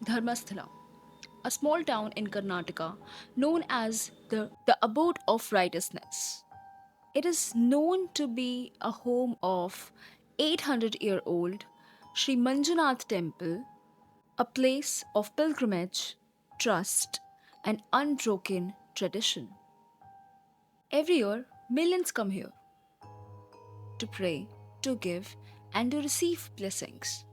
Dharmasthala, a small town in Karnataka known as the abode of righteousness. It is known to be a home of 800-year-old Sri Manjunath temple, a place of pilgrimage, trust, and unbroken tradition. Every year, millions come here to pray, to give, and to receive blessings.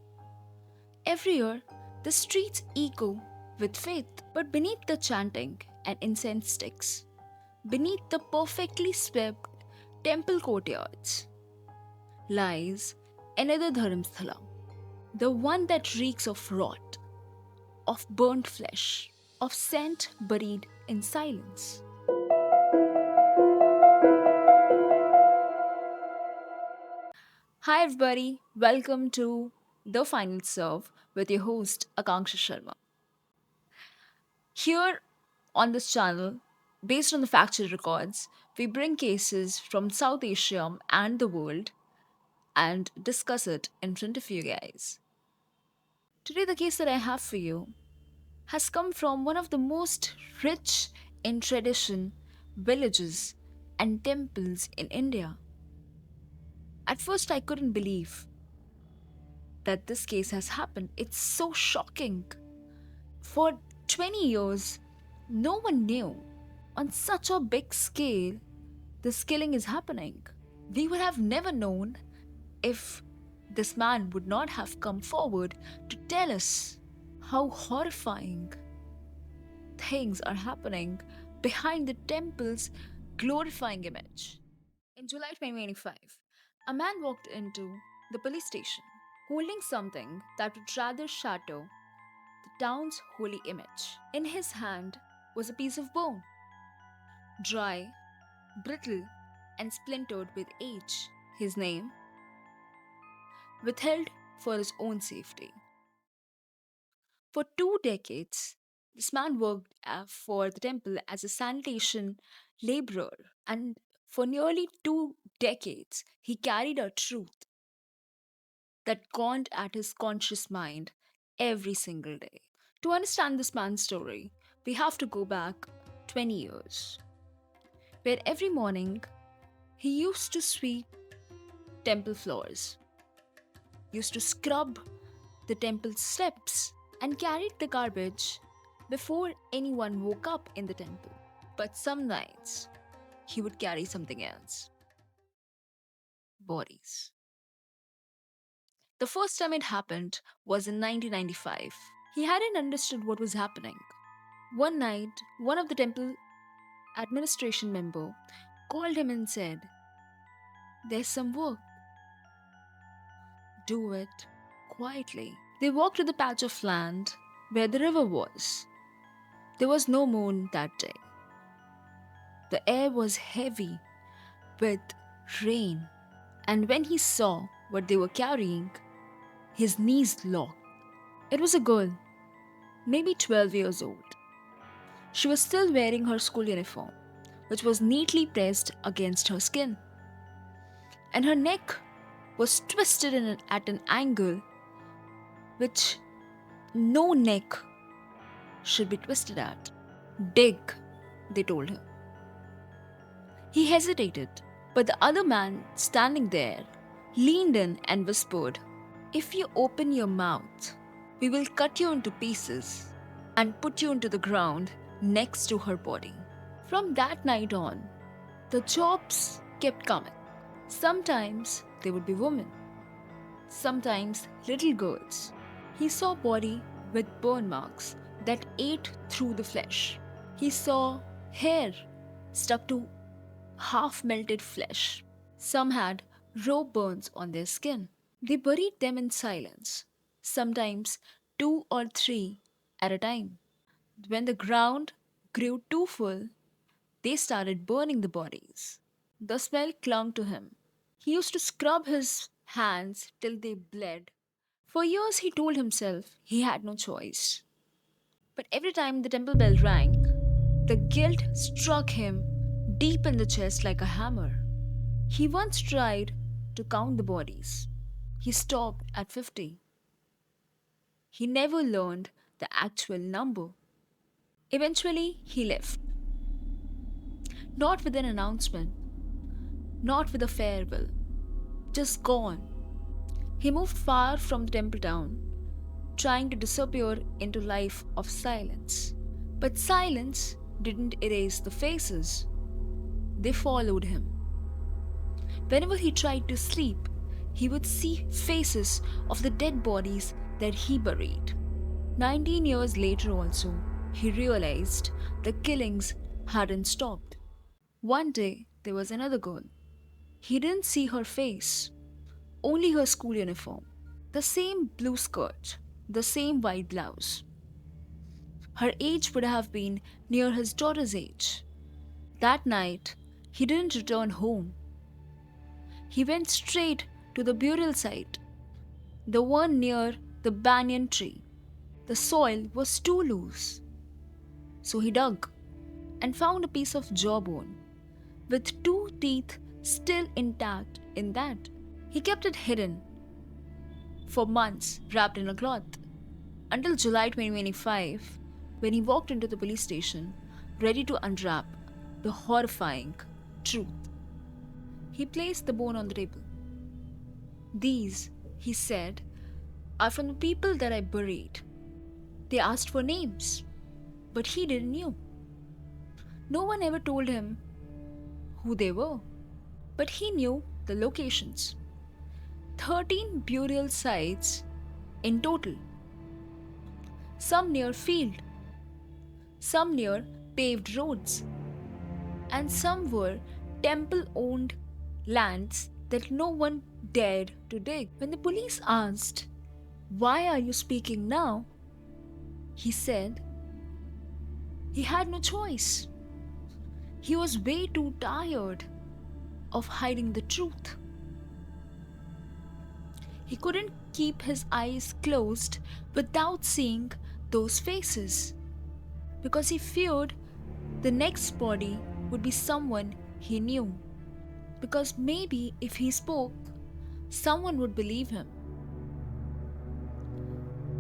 Every year, the streets echo with faith, but beneath the chanting and incense sticks, beneath the perfectly swept temple courtyards, lies another Dharmasthala, the one that reeks of rot, of burnt flesh, of scent buried in silence. Hi, everybody, welcome to The Final Serve with your host Akanksha Sharma. Here on this channel, based on the factual records, we bring cases from South Asia and the world and discuss it in front of you guys. Today, the case that I have for you has come from one of the most rich in tradition villages and temples in India. At first, I couldn't believe that this case has happened. It's so shocking. For 20 years, no one knew on such a big scale this killing is happening. We would have never known if this man would not have come forward to tell us how horrifying things are happening behind the temple's glorifying image. In July 2025, a man walked into the police station holding something that would rather shatter the town's holy image. In his hand was a piece of bone, dry, brittle, and splintered with age. His name, withheld for his own safety. For 2 decades, this man worked for the temple as a sanitation laborer, and for nearly 2 decades, he carried a truth that gnawned at his conscious mind every single day. To understand this man's story, we have to go back 20 years, where every morning he used to sweep temple floors, used to scrub the temple steps, and carried the garbage before anyone woke up in the temple. But some nights, he would carry something else: bodies. The first time it happened was in 1995. He hadn't understood what was happening. One night, one of the temple administration member called him and said, "There's some work. Do it quietly." They walked to the patch of land where the river was. There was no moon that day. The air was heavy with rain, and when he saw what they were carrying, his knees locked. It was a girl, maybe 12 years old. She was still wearing her school uniform, which was neatly pressed against her skin, and her neck was twisted at an angle which no neck should be twisted at. "Dig," they told him. He hesitated, but the other man standing there leaned in and whispered, "If you open your mouth, we will cut you into pieces and put you into the ground next to her body." From that night on, the jobs kept coming. Sometimes they would be women, sometimes little girls. He saw body with burn marks that ate through the flesh. He saw hair stuck to half melted flesh. Some had raw burns on their skin. They buried them in silence, sometimes two or three at a time. When the ground grew too full, they started burning the bodies. The smell clung to him. He used to scrub his hands till they bled. For years, he told himself he had no choice. But every time the temple bell rang, the guilt struck him deep in the chest like a hammer. He once tried to count the bodies. He stopped at 50. He never learned the actual number. Eventually, he left, not with an announcement, not with a farewell, just gone. He moved far from the temple town, trying to disappear into life of silence. But silence didn't erase the faces, they followed him. Whenever he tried to sleep, he would see faces of the dead bodies that he buried. 19 years later, also, he realized the killings hadn't stopped. One day, there was another girl. He didn't see her face, only her school uniform. The same blue skirt, the same white blouse. Her age would have been near his daughter's age. That night, he didn't return home. He went straight to the burial site, the one near the banyan tree. The soil was too loose, so he dug and found a piece of jawbone with two teeth still intact in that. He kept it hidden for months, wrapped in a cloth, until July 2025, when he walked into the police station, ready to unwrap the horrifying truth. He placed the bone on the table. "These," he said, "are from the people that I buried." They asked for names, but he didn't know. No one ever told him who they were, but he knew the locations. 13 burial sites in total. Some near field, some near paved roads, and some were temple-owned lands that no one dared to dig. When the police asked, "Why are you speaking now?" he said he had no choice. He was way too tired of hiding the truth. He couldn't keep his eyes closed without seeing those faces, because he feared the next body would be someone he knew. Because maybe if he spoke, someone would believe him.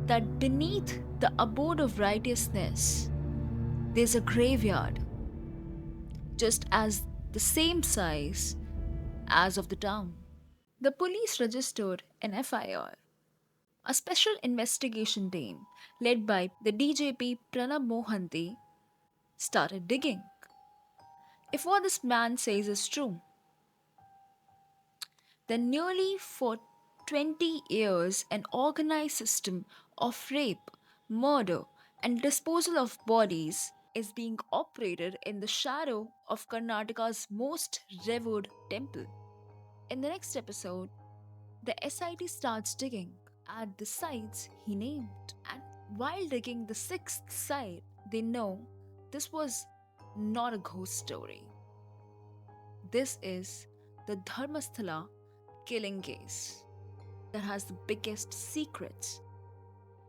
That beneath the abode of righteousness, there's a graveyard, just as the same size as of the town. The police registered an FIR. A special investigation team, led by the DJP Pranab Mohanty, started digging. If what this man says is true, then nearly for 20 years an organized system of rape, murder, and disposal of bodies is being operated in the shadow of Karnataka's most revered temple. In the next episode, the SIT starts digging at the sites he named, and while digging the sixth site, they know this was not a ghost story. This is the Dharmasthala killing case that has the biggest secrets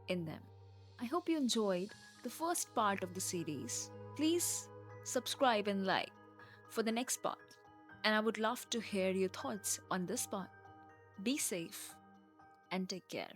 in them. I hope you enjoyed the first part of the series. Please subscribe and like for the next part, and I would love to hear your thoughts on this part. Be safe and take care.